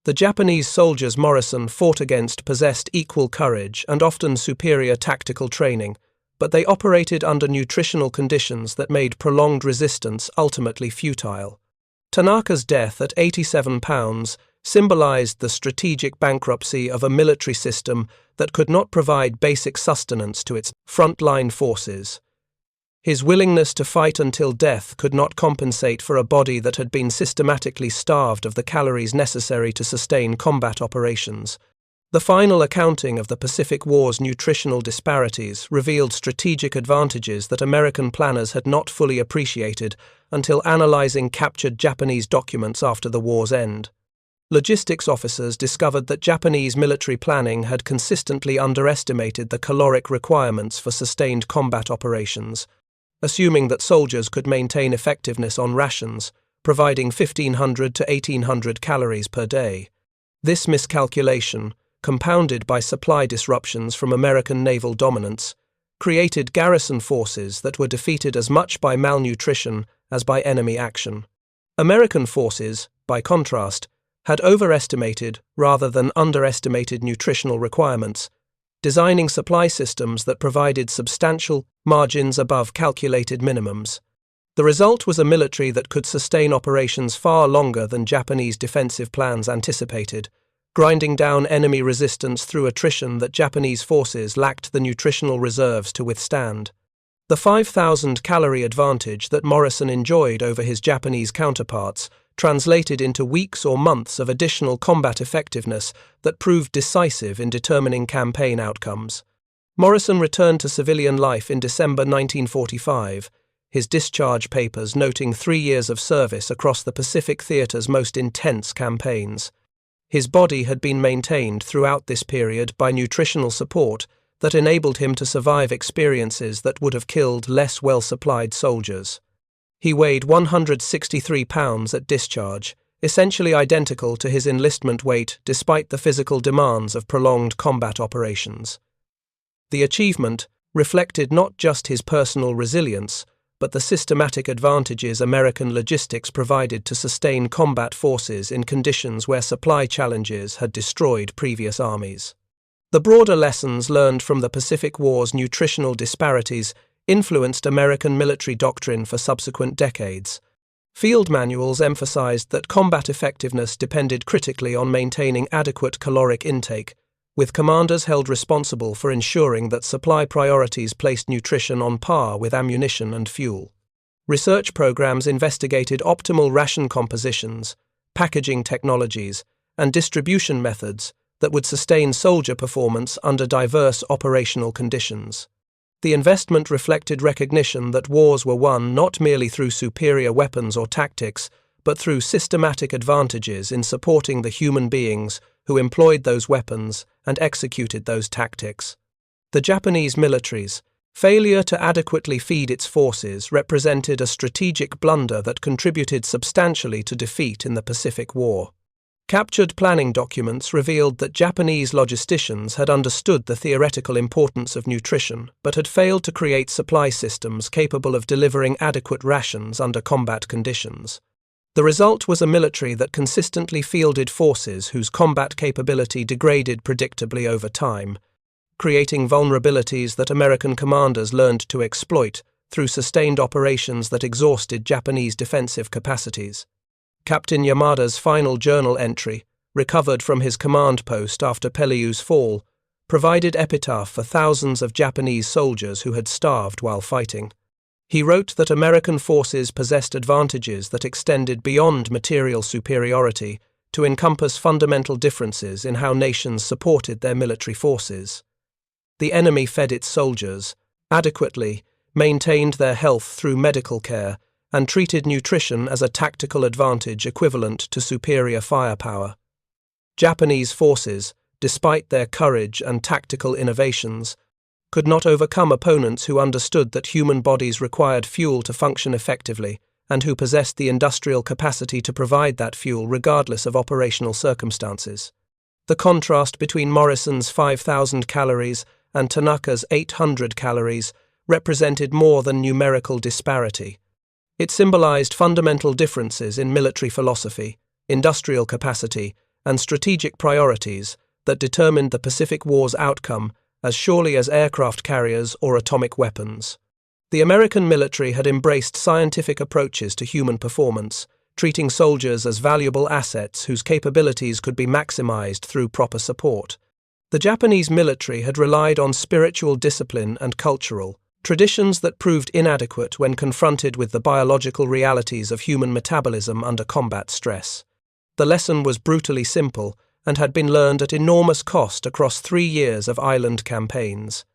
The Japanese soldiers Morrison fought against possessed equal courage and often superior tactical training, but they operated under nutritional conditions that made prolonged resistance ultimately futile. Tanaka's death at 87 pounds symbolized the strategic bankruptcy of a military system that could not provide basic sustenance to its frontline forces. His willingness to fight until death could not compensate for a body that had been systematically starved of the calories necessary to sustain combat operations. The final accounting of the Pacific War's nutritional disparities revealed strategic advantages that American planners had not fully appreciated until analyzing captured Japanese documents after the war's end. Logistics officers discovered that Japanese military planning had consistently underestimated the caloric requirements for sustained combat operations, assuming that soldiers could maintain effectiveness on rations, providing 1,500 to 1,800 calories per day. This miscalculation, compounded by supply disruptions from American naval dominance, created garrison forces that were defeated as much by malnutrition as by enemy action. American forces, by contrast, had overestimated rather than underestimated nutritional requirements, designing supply systems that provided substantial margins above calculated minimums. The result was a military that could sustain operations far longer than Japanese defensive plans anticipated, grinding down enemy resistance through attrition that Japanese forces lacked the nutritional reserves to withstand. The 5,000-calorie advantage that Morrison enjoyed over his Japanese counterparts translated into weeks or months of additional combat effectiveness that proved decisive in determining campaign outcomes. Morrison returned to civilian life in December 1945, his discharge papers noting 3 years of service across the Pacific Theater's most intense campaigns. His body had been maintained throughout this period by nutritional support that enabled him to survive experiences that would have killed less well-supplied soldiers. He weighed 163 pounds at discharge, essentially identical to his enlistment weight despite the physical demands of prolonged combat operations. The achievement reflected not just his personal resilience, but the systematic advantages American logistics provided to sustain combat forces in conditions where supply challenges had destroyed previous armies. The broader lessons learned from the Pacific War's nutritional disparities influenced American military doctrine for subsequent decades. Field manuals emphasized that combat effectiveness depended critically on maintaining adequate caloric intake, with commanders held responsible for ensuring that supply priorities placed nutrition on par with ammunition and fuel. Research programs investigated optimal ration compositions, packaging technologies, and distribution methods that would sustain soldier performance under diverse operational conditions. The investment reflected recognition that wars were won not merely through superior weapons or tactics, but through systematic advantages in supporting the human beings who employed those weapons and executed those tactics. The Japanese military's failure to adequately feed its forces represented a strategic blunder that contributed substantially to defeat in the Pacific War. Captured planning documents revealed that Japanese logisticians had understood the theoretical importance of nutrition, but had failed to create supply systems capable of delivering adequate rations under combat conditions. The result was a military that consistently fielded forces whose combat capability degraded predictably over time, creating vulnerabilities that American commanders learned to exploit through sustained operations that exhausted Japanese defensive capacities. Captain Yamada's final journal entry, recovered from his command post after Peleliu's fall, provided epitaph for thousands of Japanese soldiers who had starved while fighting. He wrote that American forces possessed advantages that extended beyond material superiority to encompass fundamental differences in how nations supported their military forces. The enemy fed its soldiers, adequately, maintained their health through medical care, and treated nutrition as a tactical advantage equivalent to superior firepower. Japanese forces, despite their courage and tactical innovations, could not overcome opponents who understood that human bodies required fuel to function effectively and who possessed the industrial capacity to provide that fuel regardless of operational circumstances. The contrast between Morrison's 5,000 calories and Tanaka's 800 calories represented more than numerical disparity. It symbolized fundamental differences in military philosophy, industrial capacity, and strategic priorities that determined the Pacific War's outcome as surely as aircraft carriers or atomic weapons. The American military had embraced scientific approaches to human performance, treating soldiers as valuable assets whose capabilities could be maximized through proper support. The Japanese military had relied on spiritual discipline and cultural traditions that proved inadequate when confronted with the biological realities of human metabolism under combat stress. The lesson was brutally simple and had been learned at enormous cost across 3 years of island campaigns.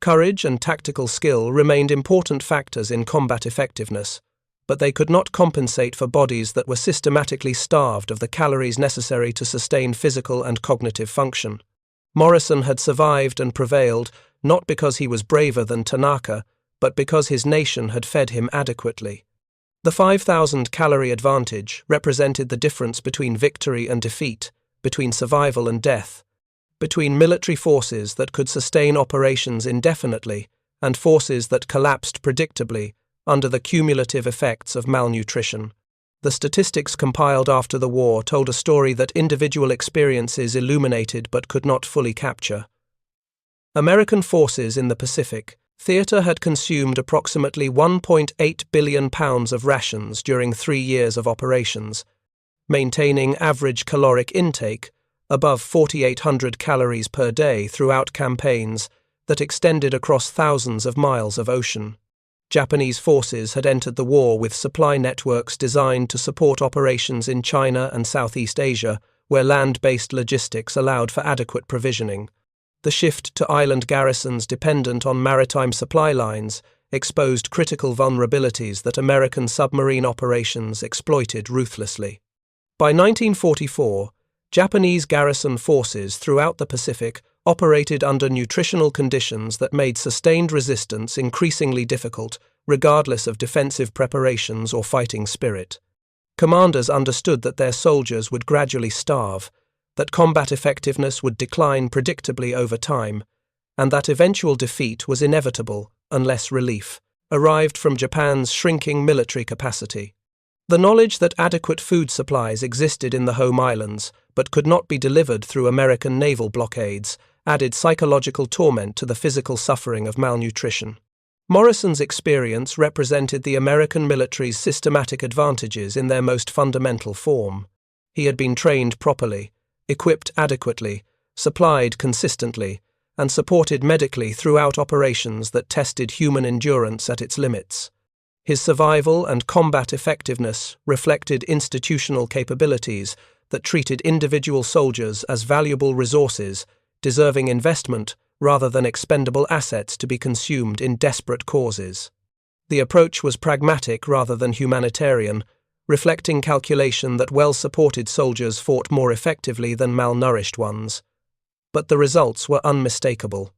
Courage and tactical skill remained important factors in combat effectiveness, but they could not compensate for bodies that were systematically starved of the calories necessary to sustain physical and cognitive function. Morrison had survived and prevailed not because he was braver than Tanaka, but because his nation had fed him adequately. The 5,000-calorie advantage represented the difference between victory and defeat, between survival and death, between military forces that could sustain operations indefinitely and forces that collapsed predictably under the cumulative effects of malnutrition. The statistics compiled after the war told a story that individual experiences illuminated but could not fully capture. American forces in the Pacific theater had consumed approximately 1.8 billion pounds of rations during 3 years of operations, maintaining average caloric intake above 4,800 calories per day throughout campaigns that extended across thousands of miles of ocean. Japanese forces had entered the war with supply networks designed to support operations in China and Southeast Asia, where land-based logistics allowed for adequate provisioning. The shift to island garrisons dependent on maritime supply lines exposed critical vulnerabilities that American submarine operations exploited ruthlessly. By 1944, Japanese garrison forces throughout the Pacific operated under nutritional conditions that made sustained resistance increasingly difficult, regardless of defensive preparations or fighting spirit. Commanders understood that their soldiers would gradually starve, that combat effectiveness would decline predictably over time, and that eventual defeat was inevitable unless relief arrived from Japan's shrinking military capacity. The knowledge that adequate food supplies existed in the home islands but could not be delivered through American naval blockades added psychological torment to the physical suffering of malnutrition. Morrison's experience represented the American military's systematic advantages in their most fundamental form. He had been trained properly, equipped adequately, supplied consistently, and supported medically throughout operations that tested human endurance at its limits. His survival and combat effectiveness reflected institutional capabilities that treated individual soldiers as valuable resources, deserving investment rather than expendable assets to be consumed in desperate causes. The approach was pragmatic rather than humanitarian, reflecting calculation that well-supported soldiers fought more effectively than malnourished ones. But the results were unmistakable.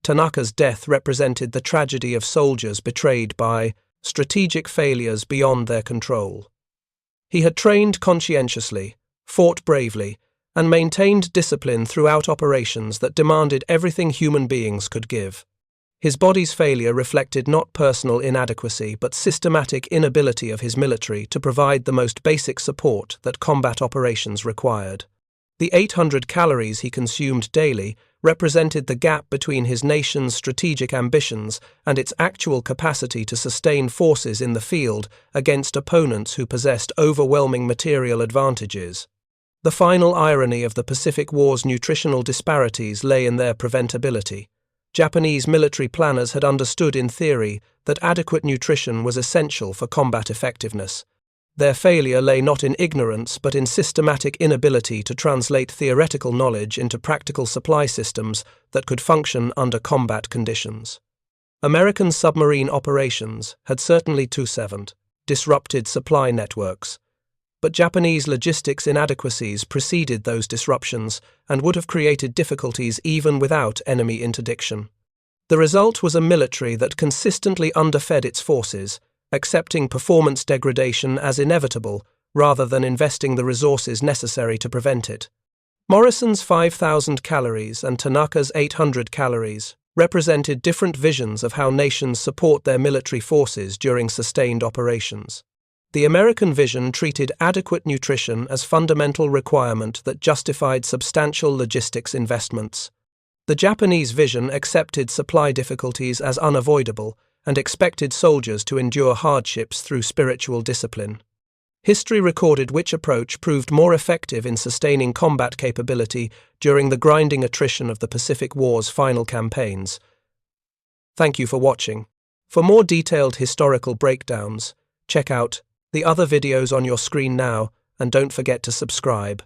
Tanaka's death represented the tragedy of soldiers betrayed by strategic failures beyond their control. He had trained conscientiously, fought bravely, and maintained discipline throughout operations that demanded everything human beings could give. His body's failure reflected not personal inadequacy but systematic inability of his military to provide the most basic support that combat operations required. The 800 calories he consumed daily represented the gap between his nation's strategic ambitions and its actual capacity to sustain forces in the field against opponents who possessed overwhelming material advantages. The final irony of the Pacific War's nutritional disparities lay in their preventability. Japanese military planners had understood in theory that adequate nutrition was essential for combat effectiveness. Their failure lay not in ignorance but in systematic inability to translate theoretical knowledge into practical supply systems that could function under combat conditions. American submarine operations had certainly disrupted supply networks, but Japanese logistics inadequacies preceded those disruptions and would have created difficulties even without enemy interdiction. The result was a military that consistently underfed its forces, accepting performance degradation as inevitable rather than investing the resources necessary to prevent it. Morrison's 5,000 calories and Tanaka's 800 calories represented different visions of how nations support their military forces during sustained operations. The American vision treated adequate nutrition as fundamental requirement that justified substantial logistics investments. The Japanese vision accepted supply difficulties as unavoidable and expected soldiers to endure hardships through spiritual discipline. History recorded which approach proved more effective in sustaining combat capability during the grinding attrition of the Pacific War's final campaigns. Thank you for watching. For more detailed historical breakdowns, check out the other videos on your screen now, and don't forget to subscribe.